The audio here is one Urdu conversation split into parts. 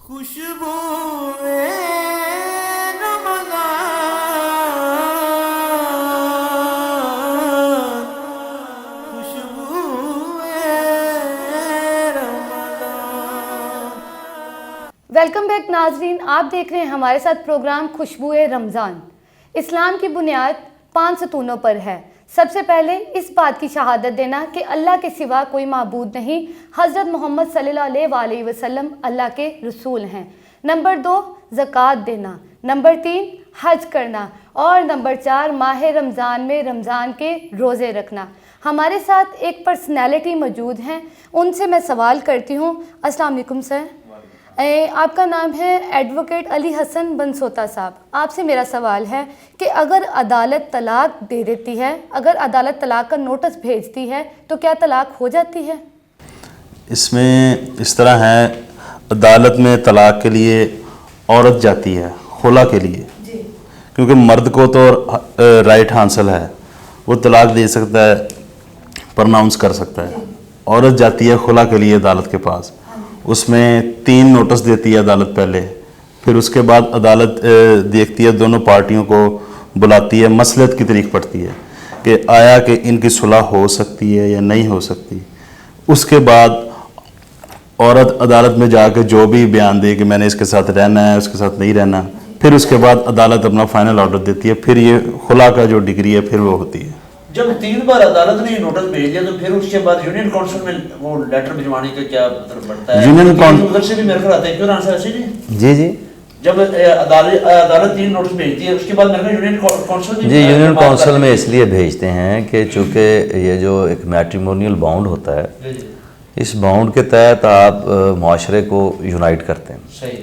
خوشبو ویلکم بیک ناظرین، آپ دیکھ رہے ہیں ہمارے ساتھ پروگرام خوشبو رمضان۔ اسلام کی بنیاد 5 ستونوں پر ہے۔ سب سے پہلے اس بات کی شہادت دینا کہ اللہ کے سوا کوئی معبود نہیں، حضرت محمد صلی اللہ علیہ وسلم اللہ کے رسول ہیں۔ نمبر 2 زکوٰۃ دینا، نمبر 3 حج کرنا، اور نمبر 4 ماہ رمضان میں رمضان کے روزے رکھنا۔ ہمارے ساتھ ایک پرسنالٹی موجود ہیں، ان سے میں سوال کرتی ہوں۔ السلام علیکم سر، آپ کا نام ہے ایڈوکیٹ علی حسن بنسوتا صاحب۔ آپ سے میرا سوال ہے کہ اگر عدالت طلاق دے دیتی ہے، اگر عدالت طلاق کا نوٹس بھیجتی ہے تو کیا طلاق ہو جاتی ہے؟ اس میں اس طرح ہے، عدالت میں طلاق کے لیے عورت جاتی ہے خلا کے لیے، کیونکہ مرد کو تو رائٹ حاصل ہے، وہ طلاق دے سکتا ہے، پرناؤنس کر سکتا ہے۔ عورت جاتی ہے خلا کے لیے عدالت کے پاس، اس میں 3 نوٹس دیتی ہے عدالت پہلے، پھر اس کے بعد عدالت دیکھتی ہے، دونوں پارٹیوں کو بلاتی ہے، مصلحت کی طریق پڑتی ہے کہ آیا کہ ان کی صلح ہو سکتی ہے یا نہیں ہو سکتی۔ اس کے بعد عورت عدالت میں جا کے جو بھی بیان دے کہ میں نے اس کے ساتھ رہنا ہے، اس کے ساتھ نہیں رہنا، پھر اس کے بعد عدالت اپنا فائنل آرڈر دیتی ہے، پھر یہ خلا کا جو ڈگری ہے پھر وہ ہوتی ہے۔ جب 3 بار عدالت نے یہ نوٹس بھیج دیا تو پھر اس کے بعد یونین کونسل میں وہ لیٹر بھجوانے کا کیا مطلب بڑھتا ہے؟ یونین کونسل ادھر سے بھی میرے خیال آتا ہے، کیوں آنسر ایسے نہیں؟ جی جب عدالت 3 نوٹس بھیجتی ہے اس کے بعد میرے خیال یونین کونسل جی یونین کونسل میں اس لیے بھیجتے ہیں کہ چونکہ یہ جو ایک میٹریمونیل باؤنڈ ہوتا ہے، اس باؤنڈ کے تحت آپ معاشرے کو یونائٹ کرتے ہیں۔ صحیح۔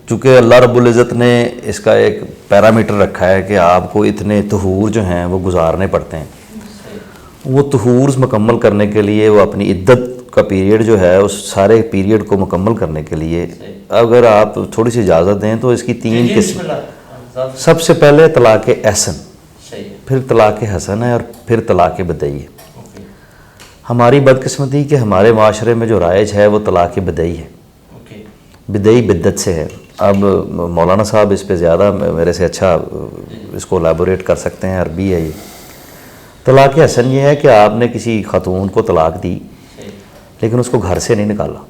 چونکہ اللہ رب العزت نے اس کا ایک پیرامیٹر رکھا ہے کہ آپ کو اتنے طہور جو ہیں وہ گزارنے پڑتے ہیں۔ وہ طہور مکمل کرنے کے لیے، وہ اپنی عدت کا پیریڈ جو ہے اس سارے پیریڈ کو مکمل کرنے کے لیے اگر آپ تھوڑی سی اجازت دیں تو اس کی 3 قسم۔ سب سے پہلے طلاق احسن، پھر طلاق حسن ہے، اور پھر طلاق بدعی ہے۔ ہماری بدقسمتی کہ ہمارے معاشرے میں جو رائج ہے وہ طلاق بدعی ہے، بدعی بدت سے ہے۔ اب مولانا صاحب اس پہ زیادہ میرے سے اچھا اس کو الیبوریٹ کر سکتے ہیں، عربی ہے یہ۔ طلاق حسن یہ ہے کہ آپ نے کسی خاتون کو طلاق دی لیکن اس کو گھر سے نہیں نکالا،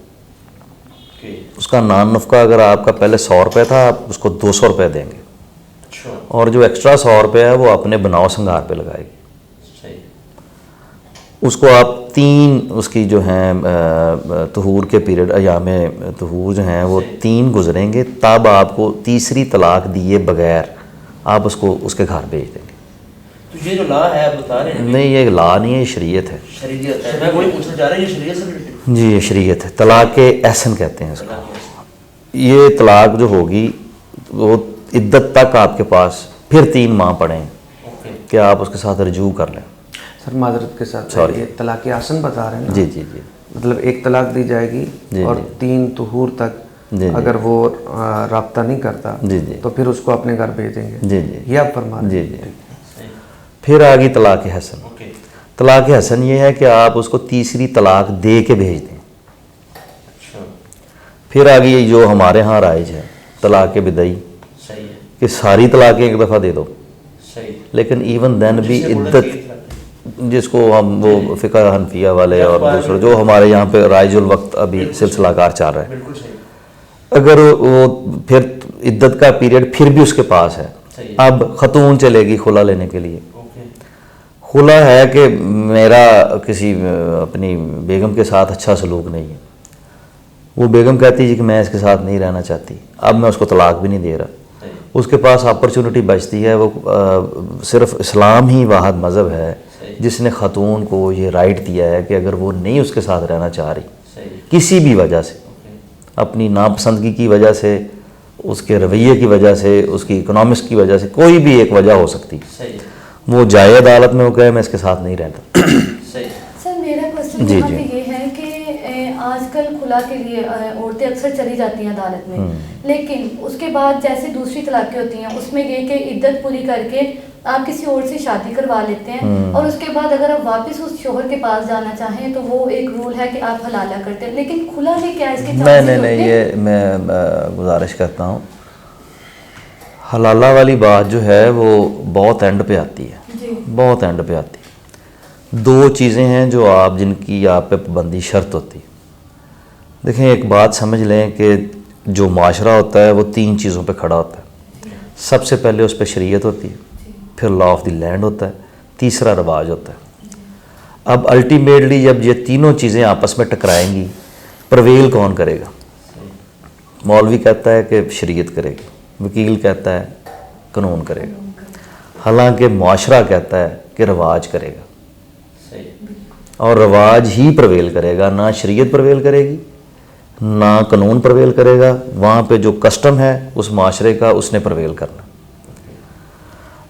اس کا نان نفقہ اگر آپ کا پہلے 100 روپے تھا، آپ اس کو 200 روپے دیں گے، اور جو ایکسٹرا 100 روپے ہے وہ اپنے بناؤ سنگار پہ لگائے گی۔ اس کو آپ 3 اس کی جو ہیں طہور کے پیریڈ، ایام طہور جو ہیں وہ 3 گزریں گے، تب آپ کو تیسری طلاق دیے بغیر آپ اس کو اس کے گھر بھیج دیں گے۔ تو یہ جو لا ہے آپ بتا رہے ہیں؟ نہیں، یہ لا نہیں ہے، یہ شریعت ہے۔ شریعت ہے، میں وہی پوچھنا چاہ رہا ہوں، یہ شریعت سے؟ جی یہ شریعت ہے، طلاق احسن کہتے ہیں اس کو۔ یہ طلاق جو ہوگی وہ عدت تک آپ کے پاس پھر 3 ماہ پڑیں کہ آپ اس کے ساتھ رجوع کر لیں۔ سر معذرت کے ساتھ، یہ طلاق حسن بتا رہے ہیں نا؟ جی جی جی، مطلب ایک طلاق دی جائے گی اور 3 طہور تک اگر وہ رابطہ نہیں کرتا تو پھر اس کو اپنے گھر بھیجیں گے۔ جی جی، یہ آپ فرما رہے ہیں؟ جی جی۔ پھر آگی طلاق حسن۔ طلاق حسن یہ ہے کہ آپ اس کو تیسری طلاق دے کے بھیج دیں۔ پھر آگی جو ہمارے ہاں رائج ہے طلاق بدعی، کہ ساری طلاقیں ایک دفعہ دے دو، لیکن ایون دین بھی عدت، جس کو ہم وہ فقہ حنفیہ والے اور دوسرے جو ہمارے یہاں پہ رائج الوقت ابھی سلسلہ کار چل رہا ہے، اگر وہ پھر عدت کا پیریڈ پھر بھی اس کے پاس ہے، اب خاتون چلے گی خلا لینے کے لیے۔ خلا ہے کہ میرا کسی اپنی بیگم کے ساتھ اچھا سلوک نہیں ہے، وہ بیگم کہتی ہے کہ میں اس کے ساتھ نہیں رہنا چاہتی، اب میں اس کو طلاق بھی نہیں دے رہا۔ اس کے پاس اپرچونٹی بچتی ہے، وہ صرف اسلام ہی واحد مذہب ہے جس نے خاتون کو یہ رائٹ دیا ہے کہ اگر وہ نہیں اس کے ساتھ رہنا چاہ رہی کسی بھی وجہ سے، اپنی ناپسندگی کی وجہ سے، اس کے رویے کی وجہ سے، اس کی اکنامکس کی وجہ سے، کوئی بھی ایک وجہ ہو سکتی، وہ جائے عدالت میں وہ کہے میں اس کے ساتھ نہیں رہتا۔ سر میرا کوسچن یہاں پہ یہ ہے کہ آج کل کھلا کے لیے عورتیں اکثر چلی جاتی ہیں عدالت میں، لیکن اس کے بعد جیسے دوسری طلاقیں ہوتی ہیں اس میں یہ کہ عدت پوری کر کے آپ کسی اور سے شادی کروا لیتے ہیں، اور اس کے بعد اگر آپ واپس اس شوہر کے پاس جانا چاہیں تو وہ ایک رول ہے کہ آپ حلالہ کرتے ہیں، لیکن کھلا میں کیا اس کے نہیں یہ میں گزارش کرتا ہوں، حلالہ والی بات جو ہے وہ بہت اینڈ پہ آتی ہے، بہت اینڈ پہ آتی ہے۔ دو چیزیں ہیں جو جن کی آپ پہ پابندی شرط ہوتی ہے۔ دیکھیں ایک بات سمجھ لیں کہ جو معاشرہ ہوتا ہے وہ 3 چیزوں پہ کھڑا ہوتا ہے۔ سب سے پہلے اس پہ شریعت ہوتی ہے، پھر لا آف دی لینڈ ہوتا ہے، تیسرا رواج ہوتا ہے۔ اب الٹیمیٹلی جب یہ تینوں چیزیں آپس میں ٹکرائیں گی، پرویل کون کرے گا؟ مولوی کہتا ہے کہ شریعت کرے گی، وکیل کہتا ہے قانون کرے گا، حالانکہ معاشرہ کہتا ہے کہ رواج کرے گا، اور رواج ہی پرویل کرے گا، نہ شریعت پرویل کرے گی نہ قانون پرویل کرے گا، وہاں پہ جو کسٹم ہے اس معاشرے کا اس نے پرویل کرنا۔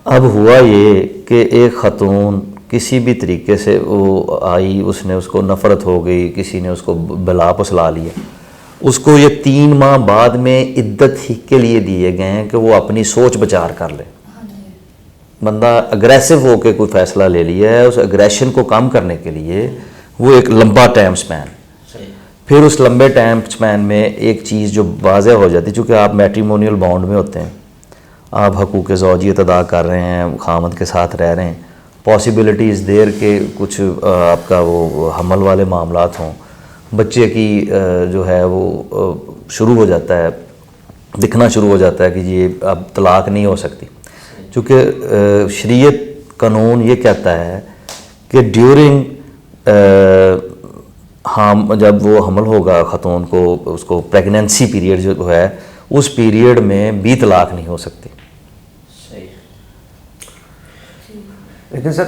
اب ہوا یہ کہ ایک خاتون کسی بھی طریقے سے وہ آئی، اس نے اس کو نفرت ہو گئی، کسی نے اس کو بلا پسلا لیا، اس کو یہ 3 ماہ بعد میں عدت ہی کے لیے دیے گئے ہیں کہ وہ اپنی سوچ بچار کر لے۔ بندہ اگریسو ہو کے کوئی فیصلہ لے لیا ہے، اس اگریشن کو کم کرنے کے لیے وہ ایک لمبا ٹائم سپین، پھر اس لمبے ٹائم سپین میں ایک چیز جو واضح ہو جاتی ہے، چونکہ آپ میٹریمونیل بانڈ میں ہوتے ہیں، آپ حقوق زوجیت ادا کر رہے ہیں، خامد کے ساتھ رہ رہے ہیں، پاسبلٹیز دیر کے کچھ آپ کا وہ حمل والے معاملات ہوں، بچے کی جو ہے وہ شروع ہو جاتا ہے، دکھنا شروع ہو جاتا ہے کہ یہ اب طلاق نہیں ہو سکتی، چونکہ شریعت قانون یہ کہتا ہے کہ ڈیورنگ جب وہ حمل ہوگا خاتون کو، اس کو پریگننسی پیریڈ جو ہے اس پیریڈ میں بھی طلاق نہیں ہو سکتی۔ لیکن سر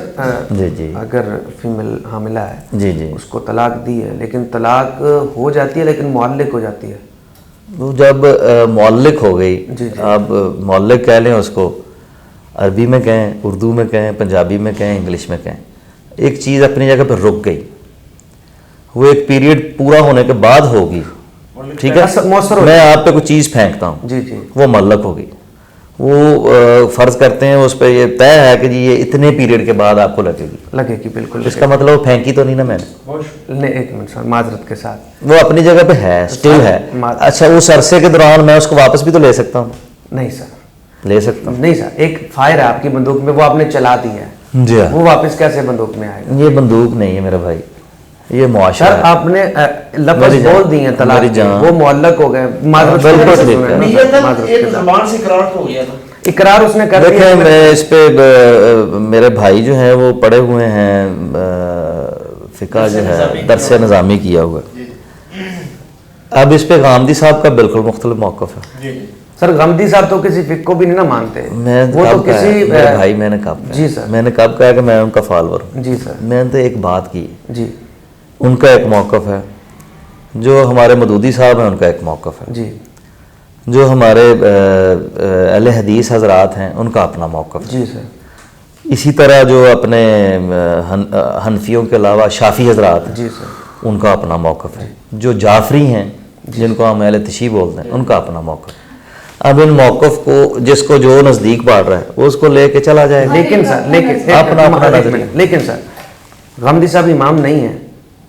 جی اگر فیمیل حاملہ ہے، جی اس کو طلاق دی ہے، لیکن طلاق ہو جاتی ہے لیکن معلق ہو جاتی ہے، وہ جب معلق ہو گئی، آپ معلق کہہ لیں اس کو، عربی میں کہیں، اردو میں کہیں، پنجابی میں کہیں، انگلش میں کہیں، ایک چیز اپنی جگہ پہ رک گئی، وہ ایک پیریڈ پورا ہونے کے بعد ہوگی، ٹھیک ہے، میں آپ پہ کوئی چیز پھینکتا ہوں، وہ معلق ہوگی، وہ فرض کرتے ہیں اس پہ یہ طے ہے کہ جی یہ اتنے پیریڈ کے بعد آپ کو لگے گی، بالکل، اس کا مطلب وہ پھینکی تو نہیں نا میں نے، ایک منٹ سر، معذرت کے ساتھ، وہ اپنی جگہ پہ ہے، سٹل ہے۔ اچھا اس عرصے کے دوران میں اس کو واپس بھی تو لے سکتا ہوں؟ نہیں سر، لے سکتا ہوں؟ نہیں سر، ایک فائر ہے آپ کی بندوق میں، وہ آپ نے چلا دی ہے، جی ہاں، وہ واپس کیسے بندوق میں آئے گا؟ یہ بندوق نہیں ہے میرا بھائی، یہ معاشرہ ہے۔ آپ نے لفظ بول دی ہیں طلاق کی، وہ معلق ہو گئے، معذرت زبان سے اقرار تو ہو گیا نا، اقرار اس نے کر دیا۔ دیکھیں میں اس پہ میرے بھائی جو ہیں وہ پڑھے ہوئے ہیں، فقہ جو ہے درس نظامی کیا ہوا ہے، اب اس پہ غامدی صاحب کا بالکل مختلف موقف ہے۔ سر غامدی صاحب تو کسی فقہ کو بھی نہیں نا مانتے، وہ تو کسی بھائی میں نے کب کہا، جی سر، میں نے کب کہا کہ میں ان کا فالوور ہوں؟ جی سر، میں نے تو ایک بات کی، جی ان کا ایک موقف ہے، جو ہمارے مدودی صاحب ہیں ان کا ایک موقف ہے، جی، جو ہمارے اہل حدیث حضرات ہیں ان کا اپنا موقف ہے، جی سر، اسی طرح جو اپنے حنفیوں کے علاوہ شافی حضرات ہیں، جی سر، ان کا اپنا موقف ہے، جو جعفری ہیں جن کو ہم اہل تشیع بولتے ہیں ان کا اپنا موقف ہے۔ اب ان موقف کو جس کو جو نزدیک بڑھ رہا ہے وہ اس کو لے کے چلا جائے، لیکن سر لیکن سر غامدی صاحب امام نہیں ہیں،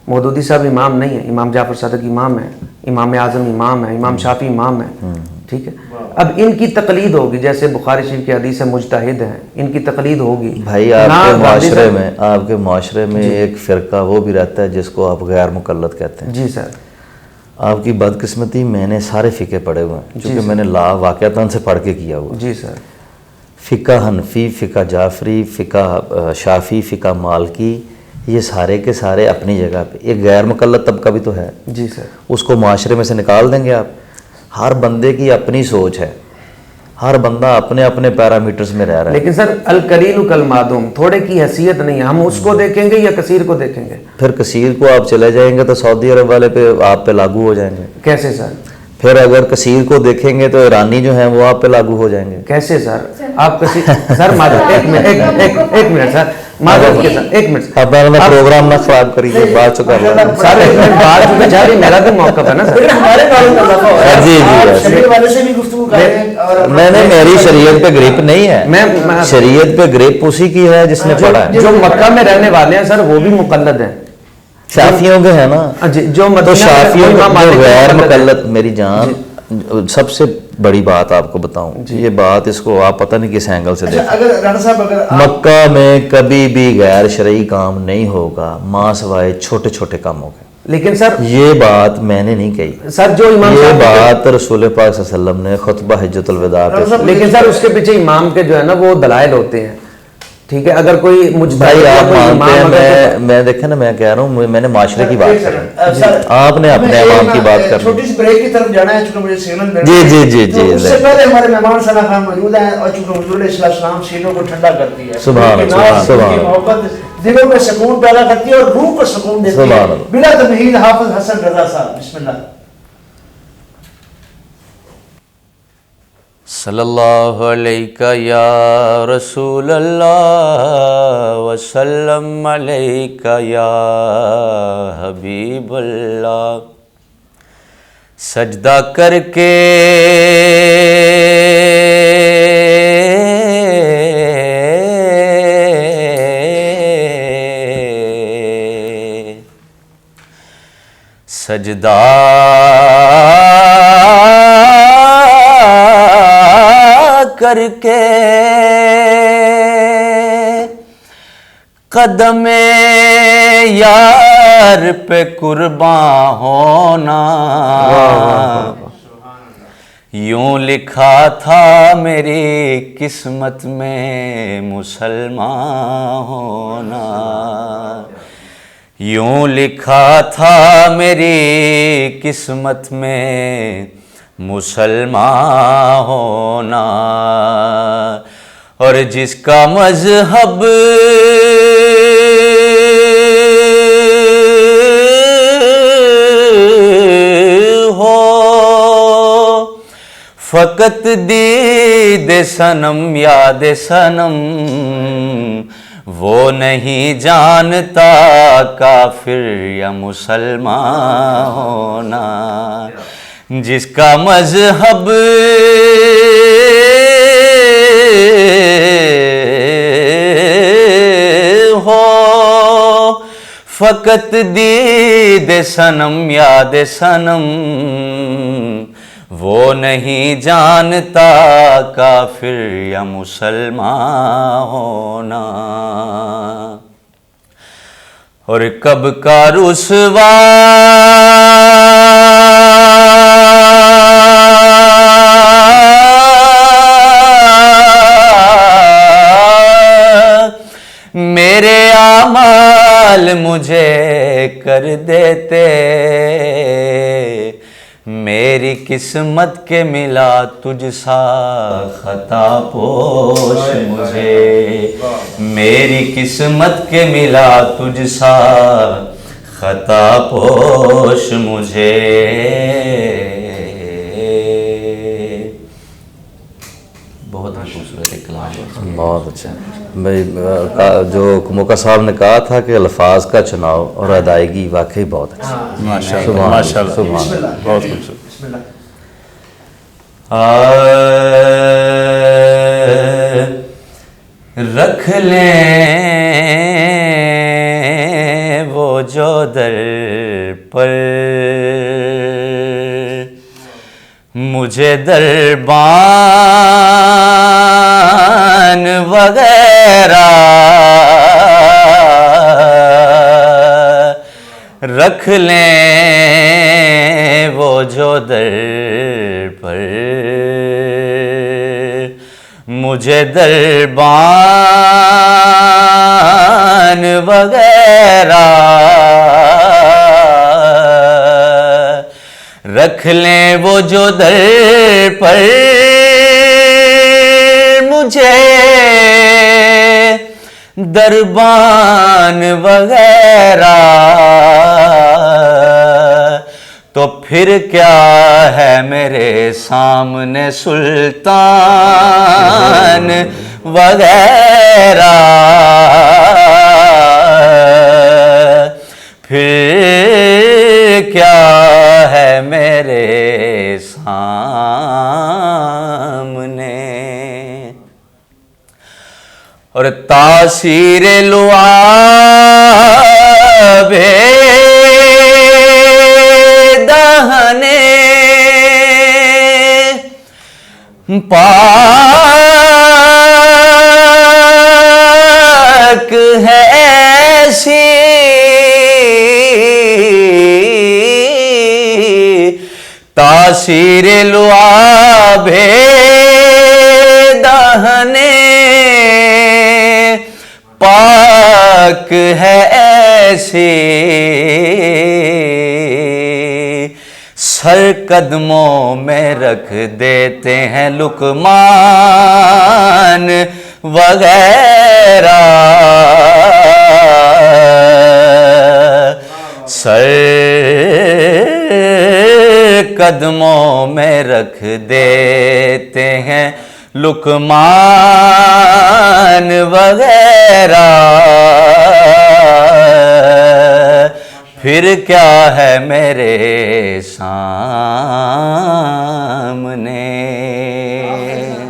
مودودی صاحب امام نہیں ہیں، امام جعفر صادق امام ہیں، امام اعظم امام ہیں، امام شافعی امام ہیں، ٹھیک ہے، اب ان کی تقلید ہوگی، جیسے بخاری شریف کی حدیث ہے مجتہد ہیں، ان کی تقلید ہوگی۔ بھائی آپ کے معاشرے میں ایک فرقہ وہ بھی رہتا ہے جس کو آپ غیر مقلد کہتے ہیں۔ جی سر، آپ کی بدقسمتی میں نے سارے فقہ پڑھے ہوئے ہیں، چونکہ میں نے لا واقعتاً سے پڑھ کے کیا ہوا، جی سر، فقہ حنفی، فقہ جعفری، فقہ شافی، فقہ مالکی، یہ سارے کے سارے اپنی جگہ پہ، ایک غیر مقلد طبقہ بھی تو ہے، جی سر، اس کو معاشرے میں سے نکال دیں گے آپ؟ ہر بندے کی اپنی سوچ ہے، ہر بندہ اپنے اپنے پیرامیٹرز میں رہ رہا ہے۔ لیکن سر القلیل کالمعدوم، تھوڑے کی حیثیت نہیں ہے، ہم اس کو دیکھیں گے یا کثیر کو دیکھیں گے؟ پھر کثیر کو آپ چلے جائیں گے تو سعودی عرب والے پہ آپ پہ لاگو ہو جائیں گے۔ کیسے سر؟ پھر اگر کثیر کو دیکھیں گے تو ایرانی جو ہیں وہ آپ پہ لاگو ہو جائیں گے۔ کیسے سر؟ آپ کثیر سر ایک منٹ سر، معذرت کے ساتھ ایک منٹ اب میں پروگرام نہ خراب کریے بعد چکا سارے بات جو جا رہی میرا بھی موقف ہے نا سر. جی میں نے میری شریعت پہ گریپ نہیں ہے, میں شریعت پہ گریپ اسی کی ہے جس نے پڑھا ہے. جو مکہ میں رہنے والے ہیں سر وہ بھی مقلد ہیں, شافیوں کے ہیں نا, جو تو شافیوں جو غیر مقلد, میری جان سب سے بڑی بات آپ کو بتاؤں, یہ بات اس کو آپ پتہ نہیں کس اینگل سے دیکھیں. مکہ میں کبھی بھی غیر شرعی کام نہیں ہوگا ماں سوائے چھوٹے چھوٹے کاموں کے. لیکن سر یہ بات میں نے نہیں کہی سر, جو امام یہ صاحب بات رسول پاک صلی اللہ علیہ وسلم نے خطبہ حجۃ الوداع پہ. لیکن سر اس کے پیچھے امام کے جو ہے نا وہ دلائل ہوتے ہیں, ٹھیک ہے. اگر کوئی بھائی آپ مانتے ہیں, میں دیکھیں نا میں کہہ رہا ہوں میں نے معاشرے کی بات کر رہا ہوں, آپ نے اپنے امام کی بات کر چھوٹی سی بریک کی طرف جانا ہے چونکہ مجھے سگنل مل جی جی جی جی اس سے پہلے ہمارے مہمان ثنا خان موجود ہیں اور چونکہ حضور علیہ السلام سینوں کو ٹھنڈا کرتی ہے, سبحان اللہ, سبحان اللہ, محبت دلوں میں سکون پیدا کرتی ہے اور روح کو سکون دیتی ہے. بلا تمہید حافظ حسن رضا صاحب, بسم اللہ. صلی اللہ علیہ یا رسول اللہ وسلم علیہ یا حبیب اللہ. سجدہ کر کے سجدہ کر کے قدم یار پہ قرباں ہونا, یوں لکھا تھا میری قسمت میں مسلمان ہونا, یوں لکھا تھا میری قسمت میں مسلمان ہونا. اور جس کا مذہب ہو فقط دید صنم یاد صنم, وہ نہیں جانتا کافر یا مسلمان ہونا. جس کا مذہب ہو فقط دید صنم یاد صنم, وہ نہیں جانتا کافر یا مسلمان ہونا. اور کب کا رسوا میرے اعمال مجھے کر دیتے, میری قسمت کے ملا تجھ سا خطا پوش مجھے, میری قسمت کے ملا تجھ سا خطا پوش مجھے. بہت خوبصورت کلام, بہت اچھا. بھائی جو موقع صاحب نے کہا تھا کہ الفاظ کا چناؤ اور ادائیگی واقعی بہت اچھی, ماشاء اللہ بہت خوبصورت. رکھ لیں وہ جو در پر مجھے دربان وغیرہ, رکھ لیں وہ جو در پر مجھے دربان وغیرہ, رکھ لیں وہ جو در پر مجھے دربان وغیرہ, تو پھر کیا ہے میرے سامنے سلطان وغیرہ. کیا ہے میرے سامنے، اور تاثیر لعاب دہنے پاک ہے ایسی، تاثیر لعاب دہنے پاک ہے ایسی، سر قدموں میں رکھ دیتے ہیں لقمان وغیرہ، سر قدموں میں رکھ دیتے ہیں لقمان وغیرہ، پھر کیا ہے میرے سامنے۔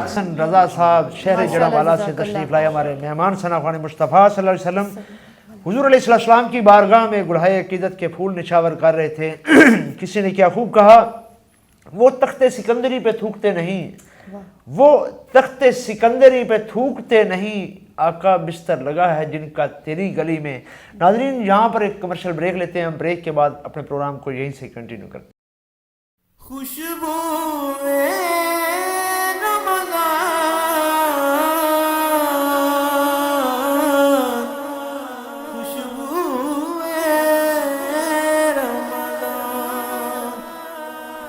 حسن رضا صاحب شہر جڑاوالا سے تشریف لائے، ہمارے مہمان ثنا خوان مصطفیٰ صلی اللہ علیہ وسلم حضور علیہ السلام کی بارگاہ میں گڑھائے عقیدت کے پھول نچھاور کر رہے تھے۔ کسی نے کیا خوب کہا، وہ تخت سکندری پہ تھوکتے نہیں، وہ تخت سکندری پہ تھوکتے نہیں، آقا بستر لگا ہے جن کا تیری گلی میں۔ ناظرین یہاں پر ایک کمرشل بریک لیتے ہیں، ہم بریک کے بعد اپنے پروگرام کو یہیں سے کنٹینیو کرتے ہیں۔ خوشبو